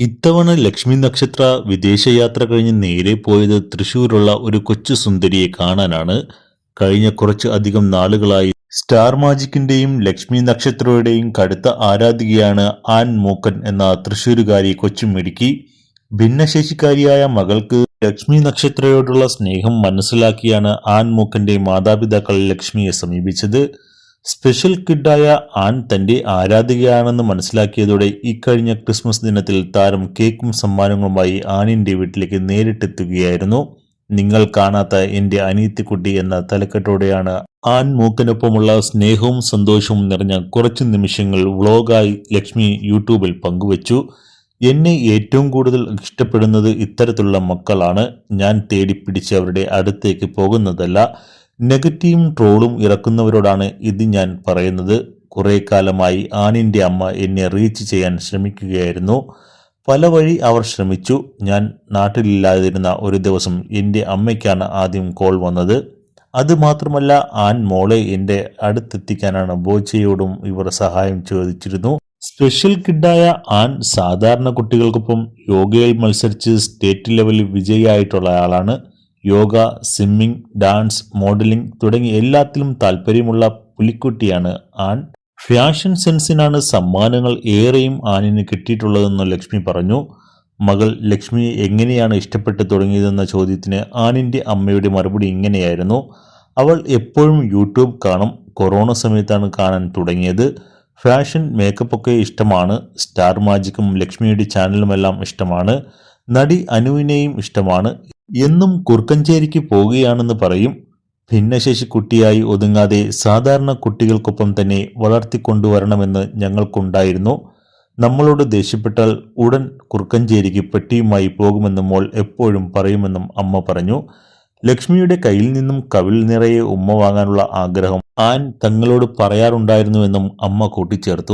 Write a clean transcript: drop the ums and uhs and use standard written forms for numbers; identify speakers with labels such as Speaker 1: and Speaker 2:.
Speaker 1: ഇത്തവണ ലക്ഷ്മി നക്ഷത്ര വിദേശയാത്ര കഴിഞ്ഞ് നേരെ പോയത് തൃശൂരുള്ള ഒരു കൊച്ചു സുന്ദരിയെ കാണാനാണ്. കഴിഞ്ഞ കുറച്ച് അധികം നാളുകളായി സ്റ്റാർ മാജിക്കിന്റെയും ലക്ഷ്മി നക്ഷത്രയുടെയും കടുത്ത ആരാധികയാണ് ആൻ മൂക്കൻ എന്ന തൃശൂരുകാരി കൊച്ചുമിടുക്കി. ഭിന്നശേഷിക്കാരിയായ മകൾക്ക് ലക്ഷ്മി നക്ഷത്രയോടുള്ള സ്നേഹം മനസ്സിലാക്കിയാണ് ആൻ മൂക്കന്റെ മാതാപിതാക്കൾ ലക്ഷ്മിയെ സമീപിച്ചത്. സ്പെഷ്യൽ കിഡായ ആൻ തന്റെ ആരാധികയാണെന്ന് മനസ്സിലാക്കിയതോടെ ഇക്കഴിഞ്ഞ ക്രിസ്മസ് ദിനത്തിൽ താരം കേക്കും സമ്മാനങ്ങളുമായി ആനിന്റെ വീട്ടിലേക്ക് നേരിട്ടെത്തുകയായിരുന്നു. നിങ്ങൾ കാണാത്ത എന്റെ അനിയത്തിക്കുട്ടി എന്ന തലക്കെട്ടോടെയാണ് ആൻ മൂക്കനൊപ്പമുള്ള സ്നേഹവും സന്തോഷവും നിറഞ്ഞ കുറച്ചു നിമിഷങ്ങൾ വ്ളോഗായി ലക്ഷ്മി യൂട്യൂബിൽ പങ്കുവച്ചു. എന്നെ ഏറ്റവും കൂടുതൽ ഇഷ്ടപ്പെടുന്നത് ഇത്തരത്തിലുള്ള മക്കളാണ്. ഞാൻ തേടിപ്പിടിച്ച് അവരുടെ അടുത്തേക്ക് പോകുന്നതല്ല. നെഗറ്റീവും ട്രോളും ഇറക്കുന്നവരോടാണ് ഇത് ഞാൻ പറയുന്നത്. കുറെ കാലമായി ആനിന്റെ അമ്മ എന്നെ റീച്ച് ചെയ്യാൻ ശ്രമിക്കുകയായിരുന്നു. പല വഴി അവർ ശ്രമിച്ചു. ഞാൻ നാട്ടിലില്ലാതിരുന്ന ഒരു ദിവസം എൻ്റെ അമ്മയ്ക്കാണ് ആദ്യം കോൾ വന്നത്. അതുമാത്രമല്ല, ആൻ മോളെ എൻ്റെ അടുത്തെത്തിക്കാനാണ് ബോച്ചയോടും ഇവർ സഹായം ചോദിച്ചിരുന്നു. സ്പെഷ്യൽ കിഡായ ആൻ സാധാരണ കുട്ടികൾക്കൊപ്പം യോഗയിൽ മത്സരിച്ച് സ്റ്റേറ്റ് ലെവലിൽ വിജയിയായിട്ടുള്ള ആളാണ്. യോഗ, സ്വിമ്മിംഗ്, ഡാൻസ്, മോഡലിംഗ് തുടങ്ങി എല്ലാത്തിലും താല്പര്യമുള്ള പുലിക്കുട്ടിയാണ് ആൻ. ഫാഷൻ സെൻസിനാണ് സമ്മാനങ്ങൾ ഏറെയും ആനിന് കിട്ടിയിട്ടുള്ളതെന്ന് ലക്ഷ്മി പറഞ്ഞു. മകൾ ലക്ഷ്മിയെ എങ്ങനെയാണ് ഇഷ്ടപ്പെട്ടു തുടങ്ങിയതെന്ന ചോദ്യത്തിന് ആനിന്റെ അമ്മയുടെ മറുപടി ഇങ്ങനെയായിരുന്നു. അവൾ എപ്പോഴും യൂട്യൂബ് കാണും. കൊറോണ സമയത്താണ് കാണാൻ തുടങ്ങിയത്. ഫാഷൻ, മേക്കപ്പൊക്കെ ഇഷ്ടമാണ്. സ്റ്റാർ മാജിക്കും ലക്ഷ്മിയുടെ ചാനലുമെല്ലാം ഇഷ്ടമാണ്. നടി അനുവിനെയും ഇഷ്ടമാണ്. എന്നും കുറുക്കഞ്ചേരിക്ക് പോവുകയാണെന്ന് പറയും. ഭിന്നശേഷി കുട്ടിയായി ഒതുങ്ങാതെ സാധാരണ കുട്ടികൾക്കൊപ്പം തന്നെ വളർത്തിക്കൊണ്ടുവരണമെന്ന് ഞങ്ങൾക്കുണ്ടായിരുന്നു. നമ്മളോട് ദേഷ്യപ്പെട്ടാൽ ഉടൻ കുറുക്കഞ്ചേരിക്ക് പെട്ടിയുമായി പോകുമെന്ന് മോൾ എപ്പോഴും പറയുമെന്നും അമ്മ പറഞ്ഞു. ലക്ഷ്മിയുടെ കയ്യിൽ നിന്നും കവിൾ നിറയെ ഉമ്മ വാങ്ങാനുള്ള ആഗ്രഹം ആൻ തങ്ങളോട് പറയാറുണ്ടായിരുന്നുവെന്നും അമ്മ കൂട്ടിച്ചേർത്തു.